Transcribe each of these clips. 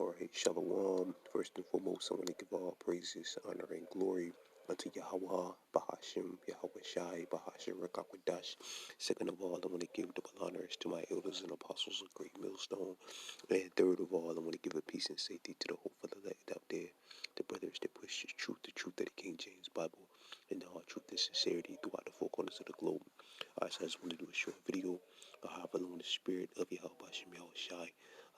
Alright, Shalom. First and foremost, I want to give all praises, honor, and glory unto Yahweh, Bahashim, Yahweh Shai, Bahashim, Rekakwadash. Second of all, I want to give double honors to my elders and apostles of Great Millstone. And third of all, I want to give a peace and safety to the hopeful elect out there, the brothers that push the truth of the King James Bible, and all truth and sincerity throughout the four corners of the globe. Alright, so I just want to do a short video of how alone the spirit of Yahweh Bahashim, Yahweh Shai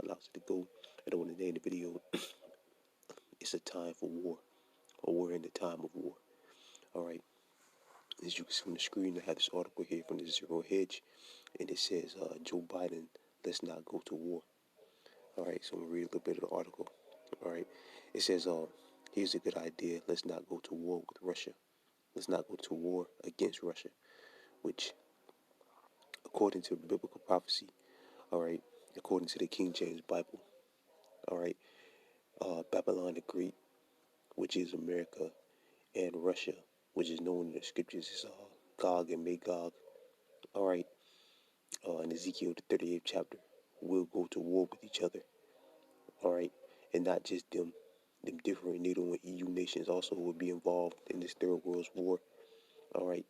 allows it to go. I don't want to name the video. It's a time for war, or we're in the time of war. All right. As you can see on the screen, I have this article here from the Zero Hedge, and it says Joe Biden, let's not go to war. All right. So I'm gonna read a little bit of the article. All right. It says, here's a good idea. Let's not go to war with Russia. Let's not go to war against Russia, which, according to biblical prophecy, all right, according to the King James Bible, all right, Babylon the Great, which is America, and Russia, which is known in the scriptures as Gog and Magog, all right, in Ezekiel the 38th chapter, will go to war with each other, all right, and not just them. Them different NATO and EU nations also will be involved in this Third World War, all right,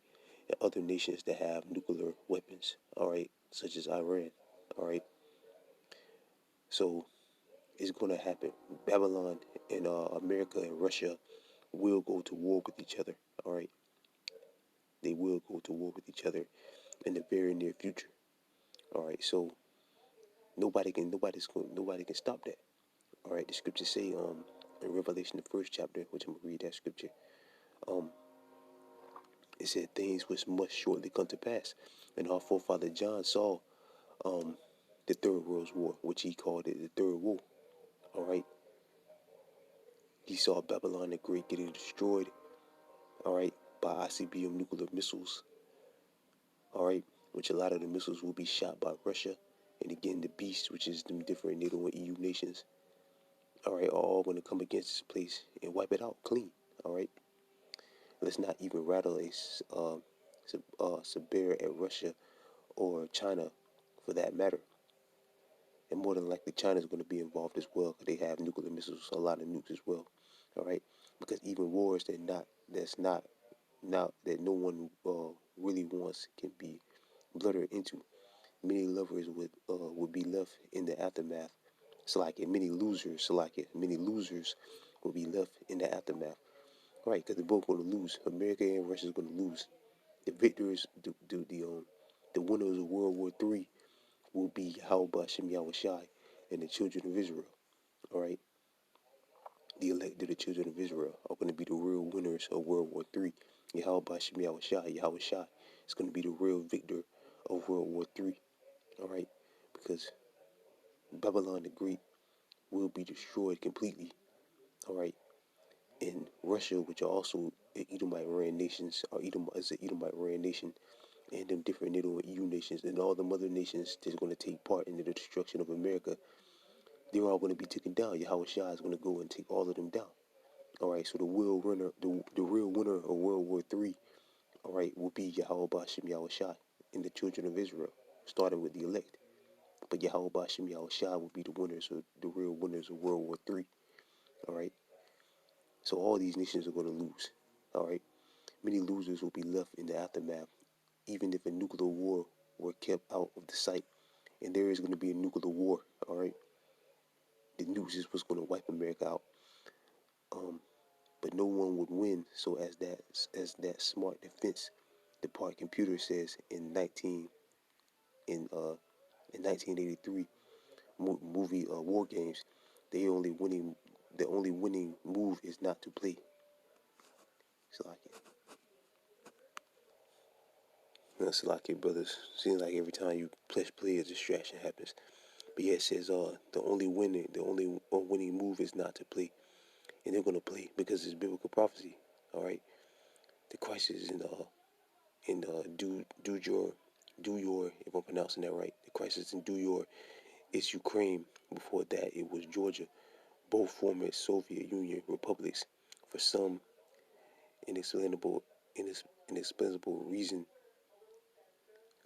and other nations that have nuclear weapons, all right, such as Iran, all right. So it's going to happen. Babylon and America and Russia will go to war with each other, all right. They will go to war with each other in the very near future. All right, so nobody can stop that. All right, the scriptures say in Revelation the first chapter, which I'm gonna read that scripture. Um, it said things which must shortly come to pass, and our forefather John saw um the Third World War, which he called it the Third War. All right, he saw Babylon the Great getting destroyed. All right, by ICBM nuclear missiles. All right, which a lot of the missiles will be shot by Russia, and again the beast, which is them different NATO and EU nations, all right, are all going to come against this place and wipe it out clean. All right, let's not even rattle a severe at Russia or China, for that matter. And more than likely, China is going to be involved as well, because they have nuclear missiles, a lot of nukes as well. All right, because even wars that no one really wants can be blurred into. Many lovers would be left in the aftermath. Many losers will be left in the aftermath. Right, because they're both going to lose. America and Russia is going to lose. The victors, the winners of World War III will be Yahweh Shem Yahweh Shai and the children of Israel. All right, the elected the children of Israel are going to be the real winners of World War III. Yahweh Shem Yahweh Shai is going to be the real victor of World War III. All right, because Babylon the Great will be destroyed completely. All right, and Russia, which are also Edomite ran nations, or Edom is an Edomite ran nation, and them different NATO and EU nations, and all the other nations that's going to take part in the destruction of America, they're all going to be taken down. Yahweh Shah is going to go and take all of them down. All right, so the real winner of World War III, all right, will be Yahweh Bashem Yahweh Shah and the children of Israel, starting with the elect. But Yahweh Bashem Yahweh Shah will be the real winners of World War III. All right, so all these nations are going to lose. All right, many losers will be left in the aftermath, even if a nuclear war were kept out of the sight. And there is going to be a nuclear war, all right? The nukes is what's going to wipe America out. Um, but no one would win. So as that smart defense depart computer says in 1983 movie War Games, they only winning the only winning move is not to play. So like it. That's like it, brothers. Seems like every time you press play, a distraction happens. But yeah, it says the only winning move is not to play, and they're gonna play because it's biblical prophecy. All right, the crisis in do your if I'm pronouncing that right, the crisis in Duyor is Ukraine. Before that, it was Georgia, both former Soviet Union republics. For some inexplicable inexplicable reason,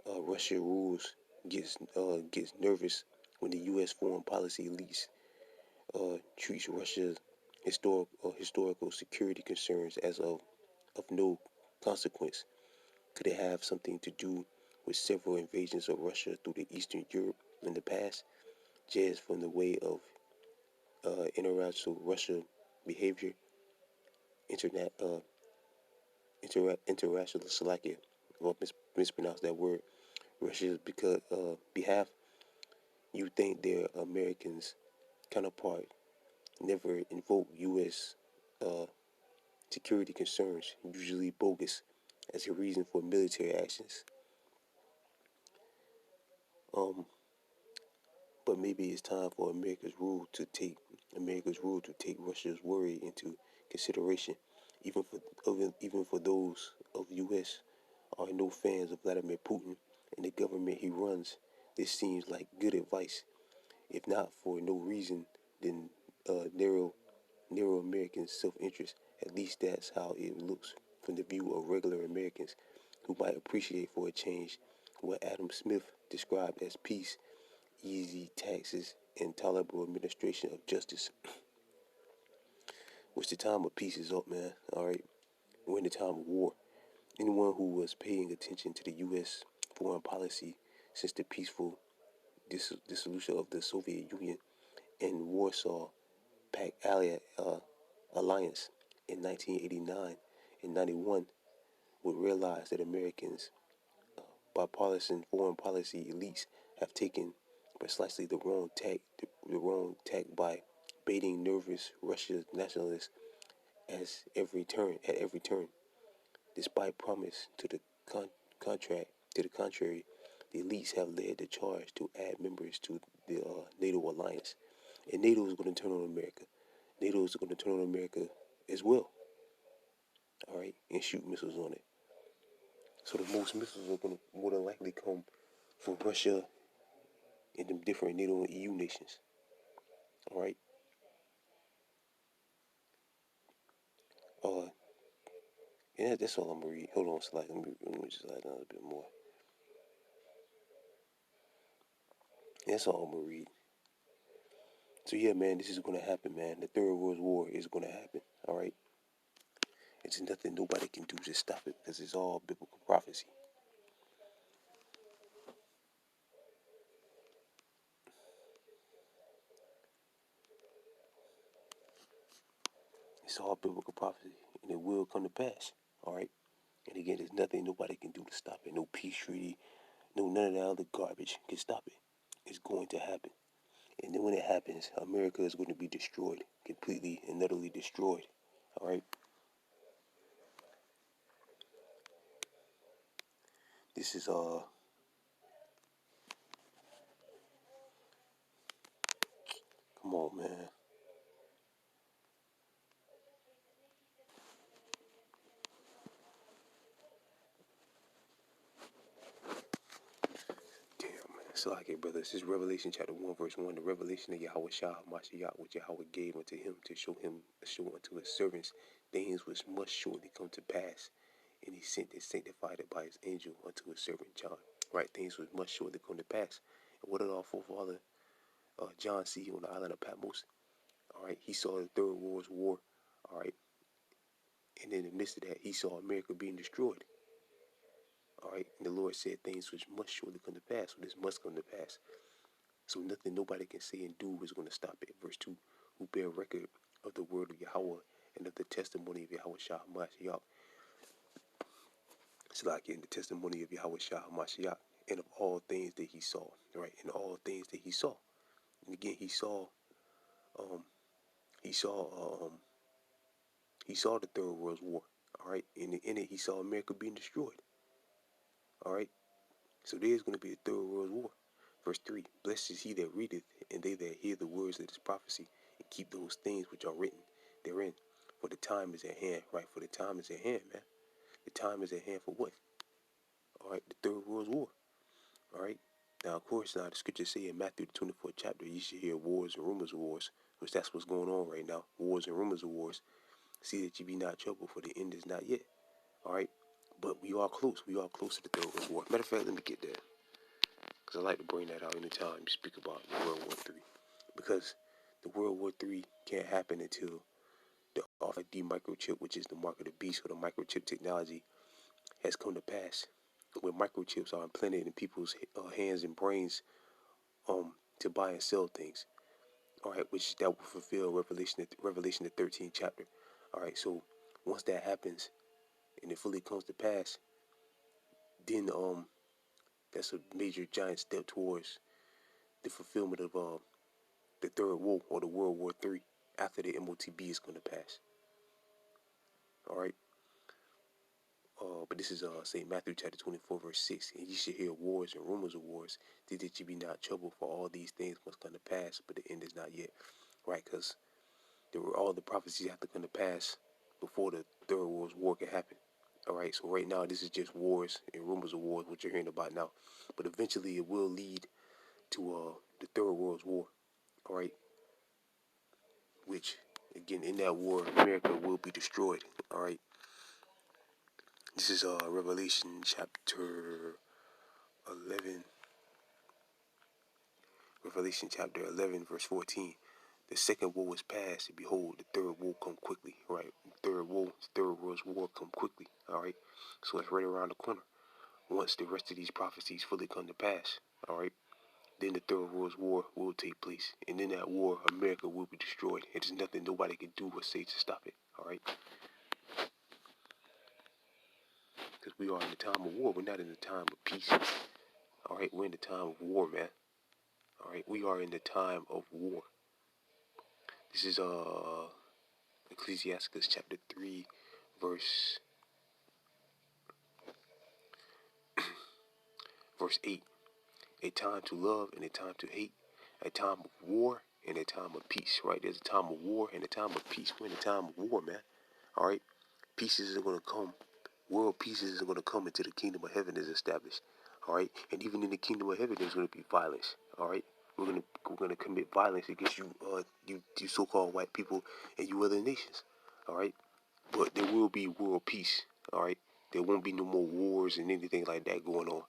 Russia rules gets nervous when the U.S. foreign policy leaks treats Russia's historical security concerns as of no consequence? Could it have something to do with several invasions of Russia through the Eastern Europe in the past, just from the way of international Russia behavior, internet, international Slovakia? Well, mispronounced that word. Russia's because behalf. You think their Americans counterpart never invoke U.S. Uh, security concerns, usually bogus, as a reason for military actions. Um, but maybe it's time for America's rule to take Russia's worry into consideration, even for those of U.S. are no fans of Vladimir Putin and the government he runs. This seems like good advice, if not for no reason than narrow American self-interest. At least that's how it looks from the view of regular Americans who might appreciate for a change what Adam Smith described as peace, easy taxes, and tolerable administration of justice. Which the time of peace is up, man. All right, we're in the time of war. Anyone who was paying attention to the U.S. foreign policy since the peaceful dissolution of the Soviet Union and Warsaw Pact Alliance in 1989 and 91 would realize that Americans' bipartisan foreign policy elites have taken precisely the wrong tack by baiting nervous Russian nationalists at every turn. Despite promise contract to the contrary, the elites have led the charge to add members to the NATO alliance, and NATO is going to turn on America. NATO is going to turn on America as well, all right, and shoot missiles on it. So the most missiles are going to more than likely come from Russia and the different NATO and EU nations, all right. Uh, yeah, that's all I'm gonna read. Hold on, slide. Let me just add a bit more. That's all I'm gonna read. So yeah, man, this is gonna happen, man. The Third World War is gonna happen. All right, it's nothing nobody can do to stop it because it's all biblical prophecy. It's all biblical prophecy, and it will come to pass. All right. And again, there's nothing nobody can do to stop it. No peace treaty, no none of that other garbage can stop it. It's going to happen. And then when it happens, America is going to be destroyed, completely and utterly destroyed. All right. This is come on, man. Damn, man. So like it, brother. This is Revelation chapter 1, verse 1. The revelation of Yahweh Shah Mashiach, which Yahweh gave unto him to show unto his servants things which must surely come to pass. And he sent and sanctified it by his angel unto his servant John. Right, things which must surely come to pass. And what did our forefather John see on the island of Patmos? All right, he saw the Third World War. All right, and in the midst of that, he saw America being destroyed. All right, and the Lord said things which must surely come to pass. So this must come to pass. So nothing nobody can say and do is going to stop it. Verse 2, who bear record of the word of Yahweh and of the testimony of Yahweh Shah Mashiach. It's like in the testimony of Yahweh Shah Mashiach and of all things that he saw. Right, and all things that he saw. And again, um, he saw, he saw the Third World War. All right, and in it, he saw America being destroyed. All right, so there's going to be a Third World War. Verse 3, blessed is he that readeth, and they that hear the words of this prophecy, and keep those things which are written therein. For the time is at hand, right? For the time is at hand, man. The time is at hand for what? All right, the Third World War. All right. Now, of course, now the scriptures say in Matthew the 24th chapter, you should hear wars and rumors of wars, which that's what's going on right now. Wars and rumors of wars. See that you be not troubled, for the end is not yet. All right. But we are close. We are close to the Third World War. Matter of fact, let me get there, because I like to bring that out anytime you speak about World War III. Because The World War III can't happen until the RFID microchip, which is the mark of the beast, or the microchip technology, has come to pass. When microchips are implanted in people's hands and brains, to buy and sell things. All right, which that will fulfill Revelation the 13th chapter. All right, so once that happens and it fully comes to pass, then that's a major giant step towards the fulfillment of the third war, or the World War III, after the MOTB is going to pass. All right. But this is St. Matthew chapter 24 verse 6. And ye should hear wars and rumors of wars. Did that ye be not troubled, for all these things must come to pass, but the end is not yet. Right? Because all the prophecies have to come to pass before the Third World War can happen. All right. So right now this is just wars and rumors of wars, what you're hearing about now. But eventually it will lead to the Third World War. All right. Which again, in that war, America will be destroyed. All right. This is Revelation chapter 11. Revelation chapter 11, verse 14. The second war was past, and behold, the third war come quickly. Right? Third World War come quickly. All right? So it's right around the corner. Once the rest of these prophecies fully come to pass, all right, then the Third World War will take place. And in that war, America will be destroyed. There's nothing nobody can do or say to stop it. All right? Because we are in the time of war. We're not in the time of peace. All right? We're in the time of war, man. All right? We are in the time of war. This is Ecclesiastes chapter 3, verse 8. A time to love and a time to hate, a time of war and a time of peace, right? There's a time of war and a time of peace. We're in a time of war, man. All right? Pieces are going to come. World peaces are going to come until the kingdom of heaven is established. All right? And even in the kingdom of heaven, there's going to be violence. All right? We're gonna commit violence against you, you so-called white people and you other nations. All right? But there will be world peace, all right? There won't be no more wars and anything like that going on,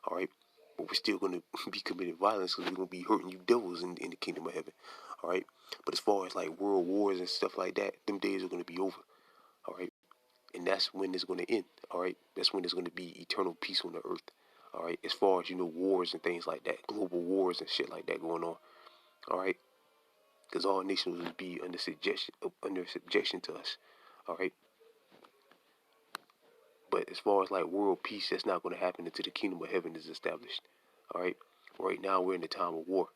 all right? But we're still going to be committing violence because we're going to be hurting you devils in the kingdom of heaven, all right? But as far as like world wars and stuff like that, them days are going to be over, all right? And that's when it's going to end, all right? That's when there's going to be eternal peace on the earth, all right? As far as, wars and things like that, global wars and shit like that going on, all right? Because all nations will be under subjection to us, all right? But as far as like world peace, that's not going to happen until the kingdom of heaven is established. All right. Right now we're in the time of war,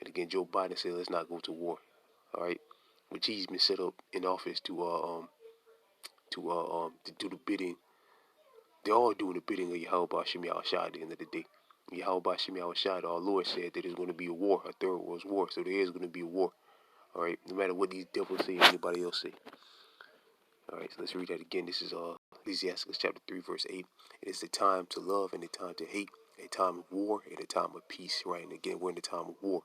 and again, Joe Biden said let's not go to war. All right. Which he's been set up in office to do the bidding. They're all doing the bidding of Yahweh Bashim Yahushua at the end of the day. Yahweh Bashim Yahushua, our Lord, said that there's going to be a war, a third world war. So there is going to be a war. All right. No matter what these devils say or anybody else say. All right. So let's read that again. This is Ecclesiastes chapter 3, verse 8. It is the time to love and the time to hate, a time of war and a time of peace, right? And again, we're in the time of war.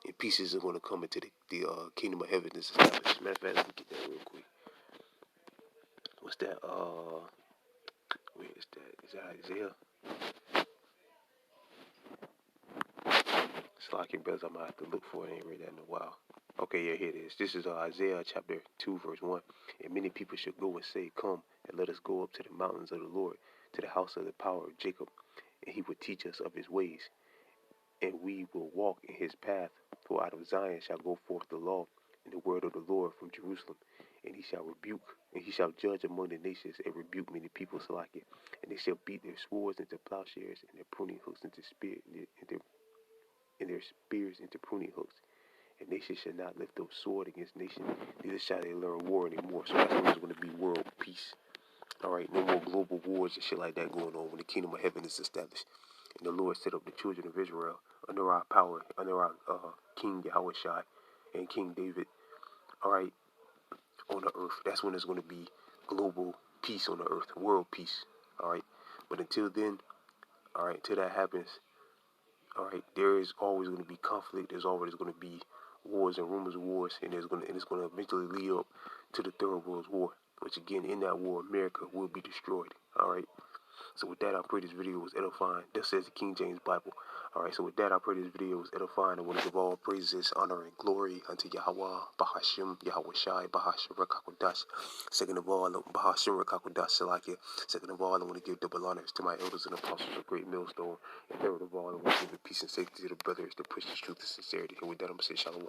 And pieces are going to come into the kingdom of heaven is established. Matter of fact, let me get that real quick. What's that? Where is that? Is that Isaiah? Slacking brothers, I'm going to have to look for it. I ain't read that in a while. Okay, yeah, here it is. This is Isaiah chapter 2, verse 1. And many people shall go and say, come, and let us go up to the mountains of the Lord, to the house of the power of Jacob, and he will teach us of his ways, and we will walk in his path. For out of Zion shall go forth the law, and the word of the Lord from Jerusalem. And he shall rebuke, and he shall judge among the nations, and rebuke many people like it. And they shall beat their swords into plowshares, and their pruning hooks into spears, and their spears into pruning hooks. And nation shall not lift up sword against nation, neither shall they learn war anymore. So that's when there's going to be world peace. All right, no more global wars and shit like that going on when the kingdom of heaven is established. And the Lord set up the children of Israel under our power, under our King Yahushua and King David, all right, on the earth. That's when there's going to be global peace on the earth, world peace, all right. But until then, all right, until that happens, all right, there is always going to be conflict. There's always going to be wars and rumors of wars, and it's going to eventually lead up to the Third World War. Which again, in that war, America will be destroyed. All right. So with that, I pray this video was edifying. This says the King James Bible. Alright, so with that, I pray this video was edifying. I want to give all praises, honor, and glory unto Yahweh, Bahashim, Yahweh Shai, Bahashim Rekakwadash. Second of all, Bahashim Rekakwadash Salakia. Second of all, I want to give double honors to my elders and apostles of Great Millstone. And third of all, I want to give the peace and safety to the brothers that push the truth and sincerity. And with that, I'm going to say shalom.